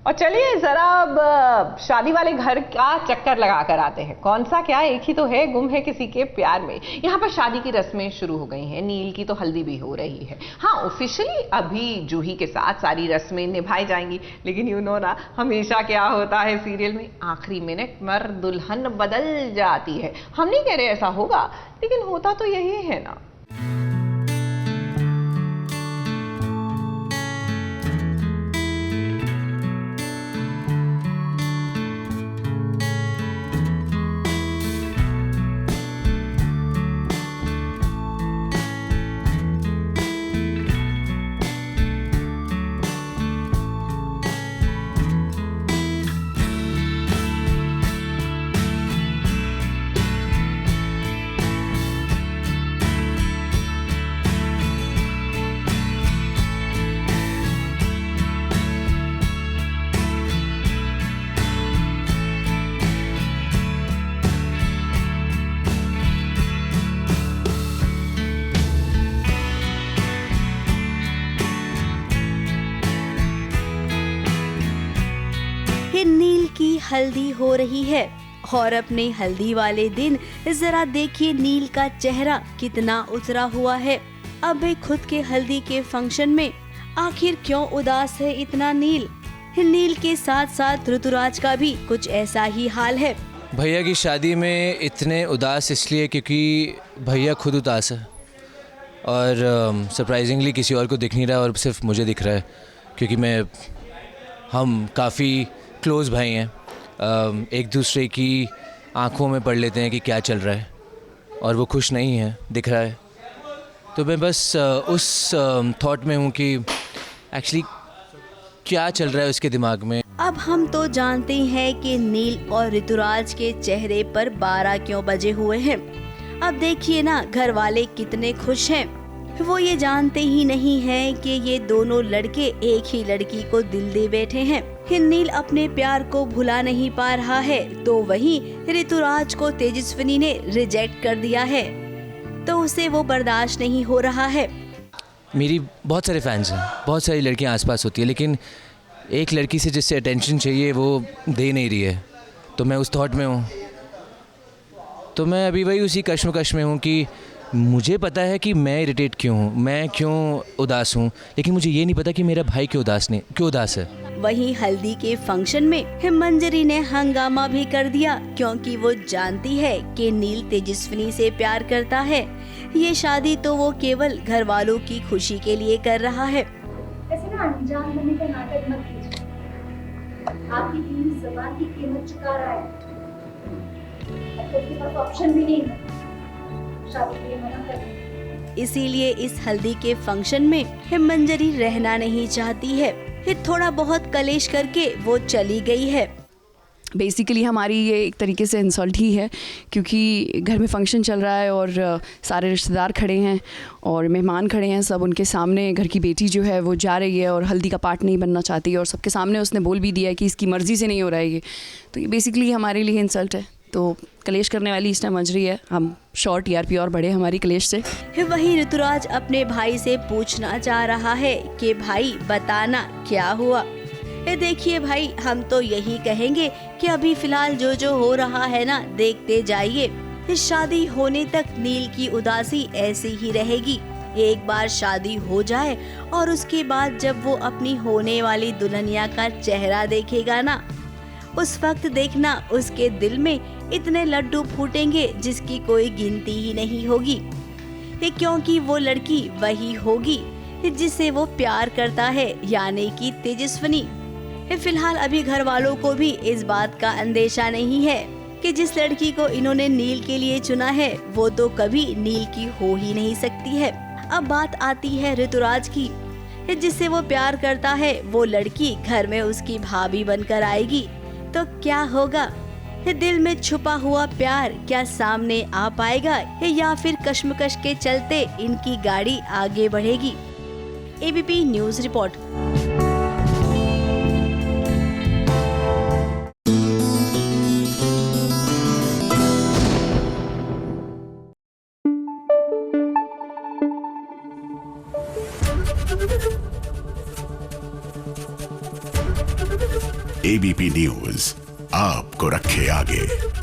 और चलिए जरा अब शादी वाले घर का चक्कर लगा कर आते हैं। कौन सा क्या, एक ही तो है, गुम है किसी के प्यार में। यहाँ पर शादी की रस्में शुरू हो गई हैं, नील की तो हल्दी भी हो रही है। हाँ, ऑफिशियली अभी जूही के साथ सारी रस्में निभाई जाएंगी, लेकिन यू नो ना हमेशा क्या होता है सीरियल में, आखिरी मिनट पर दुल्हन बदल जाती है। हम नहीं कह रहे ऐसा होगा, लेकिन होता तो यही है ना। नील की हल्दी हो रही है और अपने हल्दी वाले दिन जरा देखिए नील का चेहरा कितना उतरा हुआ है। अब खुद के हल्दी के फंक्शन में आखिर क्यों उदास है इतना नील। नील के साथ साथ ऋतुराज का भी कुछ ऐसा ही हाल है। भैया की शादी में इतने उदास इसलिए क्योंकि भैया खुद उदास है और सरप्राइजिंगली किसी और को दिख नहीं रहा है और सिर्फ मुझे दिख रहा है, क्योंकि हम काफ़ी क्लोज़ भाई हैं। एक दूसरे की आंखों में पढ़ लेते हैं कि क्या चल रहा है, और वो खुश नहीं है दिख रहा है। तो मैं बस उस थॉट में हूँ कि एक्चुअली क्या चल रहा है उसके दिमाग में। अब हम तो जानते हैं कि नील और ऋतुराज के चेहरे पर 12 क्यों बजे हुए हैं। अब देखिए ना घर वाले कितने खुश हैं। वो ये जानते ही नहीं हैं कि ये दोनों लड़के एक ही लड़की को दिल दे बैठे हैं। नील अपने प्यार को भुला नहीं पा रहा है, तो वहीं ऋतुराज को तेजस्विनी ने रिजेक्ट कर दिया है, तो उसे वो बर्दाश्त नहीं हो रहा है। मेरी बहुत सारे फैंस हैं, बहुत सारी लड़कियां आसपास होती है, लेकिन एक लड़की से जिससे अटेंशन चाहिए वो दे नहीं रही है, तो मैं उस थॉट में हूँ। तो मैं अभी वही उसी कश्मकश में हूँ कि मुझे पता है कि मैं इरिटेट क्यों हूँ, मैं क्यों उदास हूँ, लेकिन मुझे ये नहीं पता कि मेरा भाई क्यों उदास है। वहीं हल्दी के फंक्शन में मंजरी ने हंगामा भी कर दिया, क्योंकि वो जानती है कि नील तेजस्विनी से प्यार करता है। ये शादी तो वो केवल घर वालों की खुशी के लिए कर रहा है। ऐसे ना अनजान बनने का नाटक मत कीजिए। आपकी टीम ज़बान की कीमत चुका रहा है। अब तो आपके पास ऑप्शन भी नहीं है, शादी के लिए मना कर दें। इसीलिए इस हल्दी के फंक्शन में मंजरी रहना नहीं चाहती है। थोड़ा बहुत कलेश करके वो चली गई है। बेसिकली हमारी ये एक तरीके से इंसल्ट ही है, क्योंकि घर में फंक्शन चल रहा है और सारे रिश्तेदार खड़े हैं और मेहमान खड़े हैं, सब उनके सामने घर की बेटी जो है वो जा रही है और हल्दी का पार्ट नहीं बनना चाहती है, और सबके सामने उसने बोल भी दिया है कि इसकी मर्ज़ी से नहीं हो रहा है ये। तो ये बेसिकली हमारे लिए इंसल्ट है। तो कलेश करने वाली इस टाइम मंजरी है। हम शॉर्ट टीआरपी और बढ़े हमारी कलेश से। वहीं ऋतुराज अपने भाई से पूछना चाह रहा है कि भाई बताना क्या हुआ। देखिए भाई, हम तो यही कहेंगे कि अभी फिलहाल जो हो रहा है ना देखते जाइए। शादी होने तक नील की उदासी ऐसी ही रहेगी। एक बार शादी हो जाए और उसके बाद जब वो अपनी होने वाली दुल्हनिया का चेहरा देखेगा ना, उस वक्त देखना उसके दिल में इतने लड्डू फूटेंगे जिसकी कोई गिनती ही नहीं होगी। क्योंकि वो लड़की वही होगी जिससे वो प्यार करता है, यानी कि तेजस्विनी। फिलहाल अभी घर वालों को भी इस बात का अंदेशा नहीं है कि जिस लड़की को इन्होंने नील के लिए चुना है वो तो कभी नील की हो ही नहीं सकती है। अब बात आती है ऋतुराज की। जिससे वो प्यार करता है वो लड़की घर में उसकी भाभी बनकर आएगी, तो क्या होगा? दिल में छुपा हुआ प्यार क्या सामने आ पाएगा, या फिर कश्मकश के चलते इनकी गाड़ी आगे बढ़ेगी? ABP news report. Thank you. ABP news आपको रखे आगे।